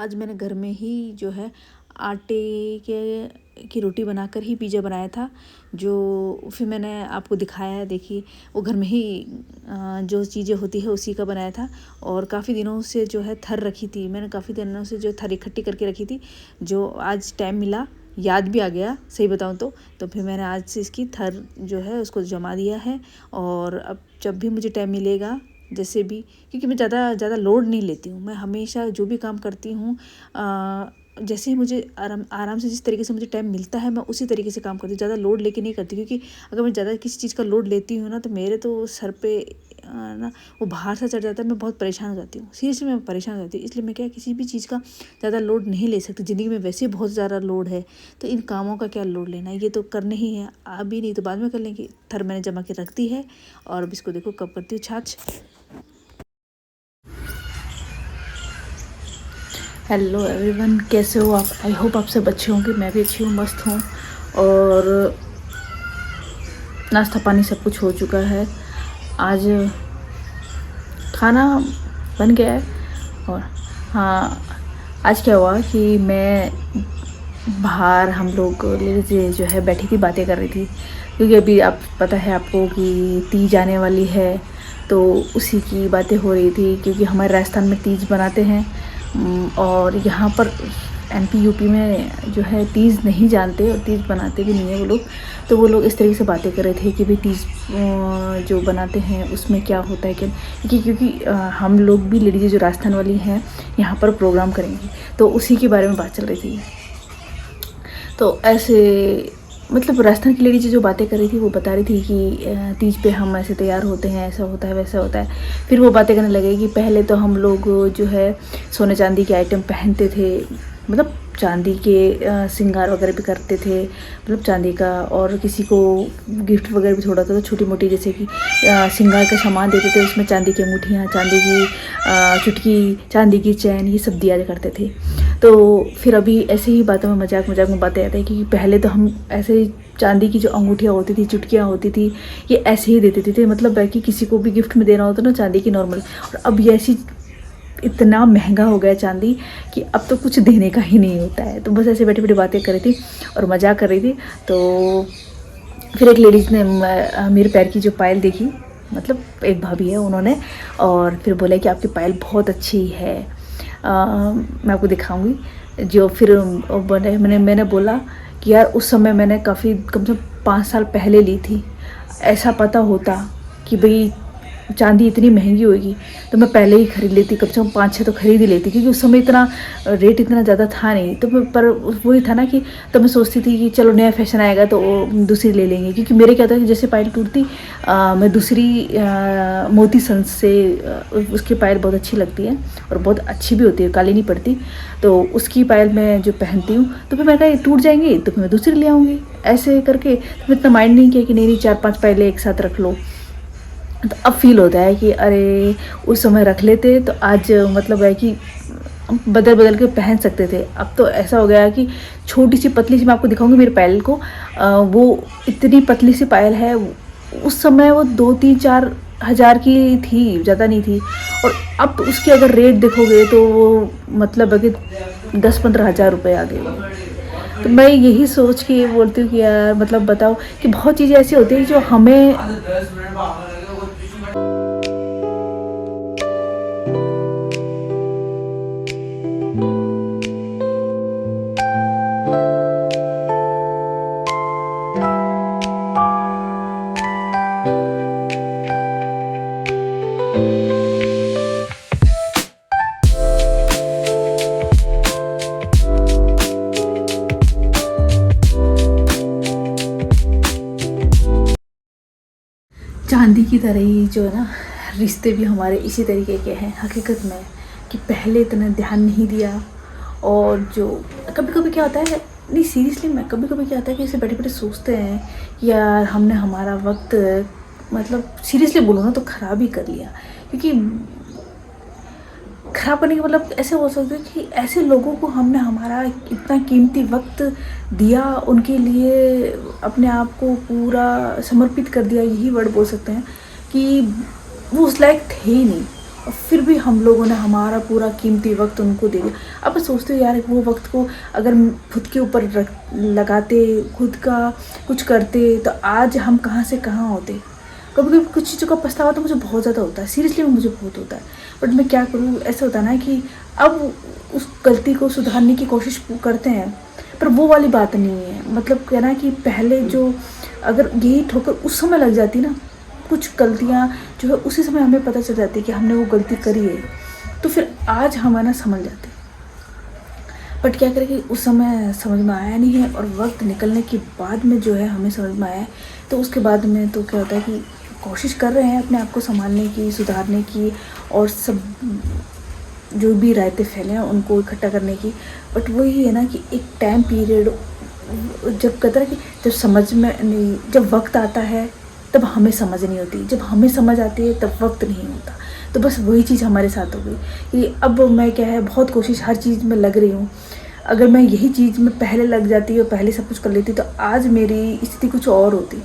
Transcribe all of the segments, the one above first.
आज मैंने घर में ही जो है आटे की रोटी बनाकर ही पिज़्ज़ा बनाया था, जो फिर मैंने आपको दिखाया है। देखिए वो घर में ही जो चीज़ें होती है उसी का बनाया था। और काफ़ी दिनों से जो है थर रखी थी, मैंने काफ़ी दिनों से जो थर इकट्ठी करके रखी थी, जो आज टाइम मिला, याद भी आ गया सही बताऊं तो फिर मैंने आज से इसकी थर जो है उसको जमा दिया है। और अब जब भी मुझे टाइम मिलेगा, जैसे भी, क्योंकि मैं ज़्यादा लोड नहीं लेती हूँ। मैं हमेशा जो भी काम करती हूँ जैसे ही मुझे आराम से जिस तरीके से मुझे टाइम मिलता है मैं उसी तरीके से काम करती हूँ। ज़्यादा लोड लेके नहीं करती, क्योंकि अगर मैं ज़्यादा किसी चीज़ का लोड लेती हूँ ना तो मेरे तो सर पे ना वो भार सा चढ़ जाता है। मैं बहुत परेशान हो जाती हूँ, सीरियसली मैं परेशान हो जाती हूँ। इसलिए मैं क्या किसी भी चीज़ का ज़्यादा लोड नहीं ले सकती। ज़िंदगी में वैसे ही बहुत ज़्यादा लोड है, तो इन कामों का क्या लोड लेना है, ये तो करने ही है। अभी नहीं तो बाद में कर लेंगे। थर मैंने जमा के रख दी है और अब इसको देखो कब करती हूँ छाछ। हेलो एवरीवन, कैसे हो आप? आई होप आप सब अच्छे होंगे। मैं भी अच्छी हूँ, मस्त हूँ। और नाश्ता पानी सब कुछ हो चुका है। आज खाना बन गया है। और हाँ, आज क्या हुआ कि मैं बाहर हम लोग लेडीज़ जो है बैठी थी, बातें कर रही थी, क्योंकि अभी आप पता है आपको कि तीज आने वाली है, तो उसी की बातें हो रही थी। क्योंकि हमारे राजस्थान में तीज बनाते हैं और यहाँ पर एमपी यूपी में जो है तीज नहीं जानते और तीज बनाते भी नहीं है वो लोग। तो वो लोग इस तरीके से बातें कर रहे थे कि भाई तीज जो बनाते हैं उसमें क्या होता है, क्या, क्योंकि हम लोग भी लेडीज़ जो राजस्थान वाली हैं यहाँ पर प्रोग्राम करेंगे, तो उसी के बारे में बात चल रही थी। तो ऐसे मतलब राजस्थान की लेडीज जो बातें कर रही थी वो बता रही थी कि तीज पे हम ऐसे तैयार होते हैं, ऐसा होता है वैसा होता है। फिर वो बातें करने लगे कि पहले तो हम लोग जो है सोने चांदी के आइटम पहनते थे, मतलब चांदी के श्रृंगार वगैरह भी करते थे, मतलब चांदी का। और किसी को गिफ्ट वगैरह भी थोड़ा सा छोटी मोटी, जैसे कि श्रृंगार का सामान देते थे, उसमें चांदी की अंगूठियाँ, चांदी की चुटकी, चांदी की चैन, ये सब दिया करते थे। तो फिर अभी ऐसे ही बातों में मजाक में बातें आती है कि पहले तो हम ऐसे चांदी की जो अंगूठियाँ होती थी, चुटकियाँ होती थी, ये ऐसे ही देते थे, मतलब कि किसी को भी गिफ्ट में देना होता ना चांदी की नॉर्मल। और अब ये ऐसी इतना महंगा हो गया चांदी कि अब तो कुछ देने का ही नहीं होता है। तो बस ऐसे बैठी बैठी बातें कर रही थी और मजाक कर रही थी। तो फिर एक लेडीज़ ने मेरे पैर की जो पायल देखी, मतलब एक भाभी है उन्होंने, और फिर बोला कि आपकी पायल बहुत अच्छी है, मैं आपको दिखाऊंगी। जो फिर मैंने बोला कि यार उस समय मैंने काफ़ी कम से कम 5 साल पहले ली थी। ऐसा पता होता कि भाई चांदी इतनी महंगी होगी तो मैं पहले ही खरीद लेती, कम से कम 5-6 तो खरीद ही लेती, क्योंकि उस समय इतना रेट इतना ज़्यादा था नहीं। तो मैं पर वही था ना कि तो मैं सोचती थी कि चलो नया फैशन आएगा तो दूसरी ले लेंगे। क्योंकि मेरे क्या था कि जैसे पायल टूटती मैं दूसरी मोती सन से उसकी पायल बहुत अच्छी लगती है और बहुत अच्छी भी होती है, काली नहीं पड़ती। तो उसकी पायल मैं जो पहनती हूँ तो फिर मैं कहा टूट जाएंगी तो फिर मैं दूसरी ले आऊँगी। ऐसे करके तो मैं इतना माइंड नहीं किया कि नहीं 4-5 पायलें एक साथ रख लो। तो अब फील होता है कि अरे उस समय रख लेते तो आज मतलब है कि बदल बदल के पहन सकते थे। अब तो ऐसा हो गया कि छोटी सी पतली सी, मैं आपको दिखाऊंगी मेरे पायल को, वो इतनी पतली सी पायल है। उस समय वो 2-3-4 हज़ार की थी, ज़्यादा नहीं थी। और अब तो उसकी अगर रेट देखोगे तो वो मतलब है कि 10-15 हज़ार रुपये आ गए। तो मैं यही सोच के बोलती हूँ कि यार मतलब बताओ कि बहुत चीज़ें ऐसी होती हैं जो हमें चांदी की तरह ही जो है ना, रिश्ते भी हमारे इसी तरीके के हैं हकीकत में, कि पहले इतना ध्यान नहीं दिया। और जो कभी कभी क्या होता है, नहीं सीरियसली मैं कभी कभी क्या होता है कि ऐसे बैठे बैठे सोचते हैं कि यार हमने हमारा वक्त, मतलब सीरियसली बोलो ना तो ख़राब ही कर लिया। क्योंकि ख़राब करने का मतलब ऐसे बोल सकते हैं कि ऐसे लोगों को हमने हमारा इतना कीमती वक्त दिया, उनके लिए अपने आप को पूरा समर्पित कर दिया, यही वर्ड बोल सकते हैं कि वो उस लायक थे ही नहीं। और फिर भी हम लोगों ने हमारा पूरा कीमती वक्त उनको दे दिया। अब मैं सोचती हूँ यार, वो वक्त को अगर खुद के ऊपर लगाते, खुद का कुछ करते, तो आज हम कहाँ से कहाँ होते। कभी कभी कुछ चीज़ों का पछतावा तो मुझे बहुत ज़्यादा होता है, सीरियसली मुझे बहुत होता है। बट मैं क्या करूँ, ऐसा होता है ना कि अब उस गलती को सुधारने की कोशिश करते हैं, पर वो वाली बात नहीं है। मतलब कहना कि पहले जो अगर यही ठोकर उस समय लग जाती ना, कुछ गलतियाँ जो है उसी समय हमें पता चल जाती है कि हमने वो गलती करी है, तो फिर आज हम ना समझ जाते। बट क्या करें कि उस समय समझ में आया नहीं है, और वक्त निकलने के बाद में जो है हमें समझ में आया है। तो उसके बाद में तो क्या होता है कि कोशिश कर रहे हैं अपने आप को संभालने की, सुधारने की, और सब जो भी रायते फैले हैं उनको इकट्ठा करने की। बट वही है ना कि एक टाइम पीरियड जब कहता है कि जब समझ में नहीं, जब वक्त आता है तब हमें समझ नहीं होती, जब हमें समझ आती है तब वक्त नहीं होता। तो बस वही चीज़ हमारे साथ हो गई कि अब मैं क्या है, बहुत कोशिश हर चीज़ में लग रही हूँ। अगर मैं यही चीज़ में पहले लग जाती और पहले सब कुछ कर लेती तो आज मेरी स्थिति कुछ और होती।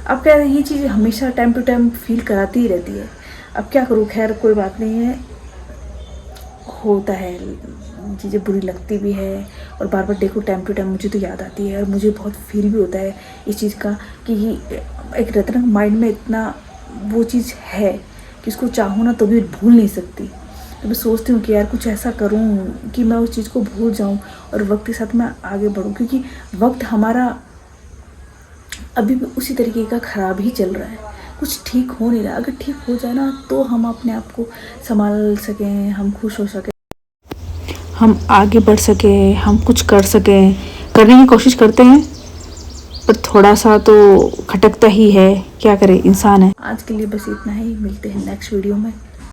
अब क्या है, ये चीज़ हमेशा टाइम टू टाइम फील कराती ही रहती है। अब क्या करूँ, खैर कोई बात नहीं है, होता है, चीज़ें बुरी लगती भी है। और बार बार देखो टाइम टू टाइम मुझे तो याद आती है, और मुझे बहुत फील भी होता है इस चीज़ का कि एक रहता ना माइंड में इतना वो चीज़ है कि इसको चाहूँ ना तो भी भूल नहीं सकती। तो मैं सोचती हूँ कि यार कुछ ऐसा करूँ कि मैं उस चीज़ को भूल जाऊँ और वक्त के साथ मैं आगे बढ़ूँ, क्योंकि वक्त हमारा अभी भी उसी तरीके का ख़राब ही चल रहा है, कुछ ठीक हो नहीं रहा। अगर ठीक हो जाए ना तो हम अपने आप को संभाल सकें, हम खुश हो सकें, हम आगे बढ़ सकें, हम कुछ कर सकें। करने की कोशिश करते हैं पर थोड़ा सा तो खटकता ही है, क्या करें, इंसान है। आज के लिए बस इतना ही, मिलते हैं नेक्स्ट वीडियो में।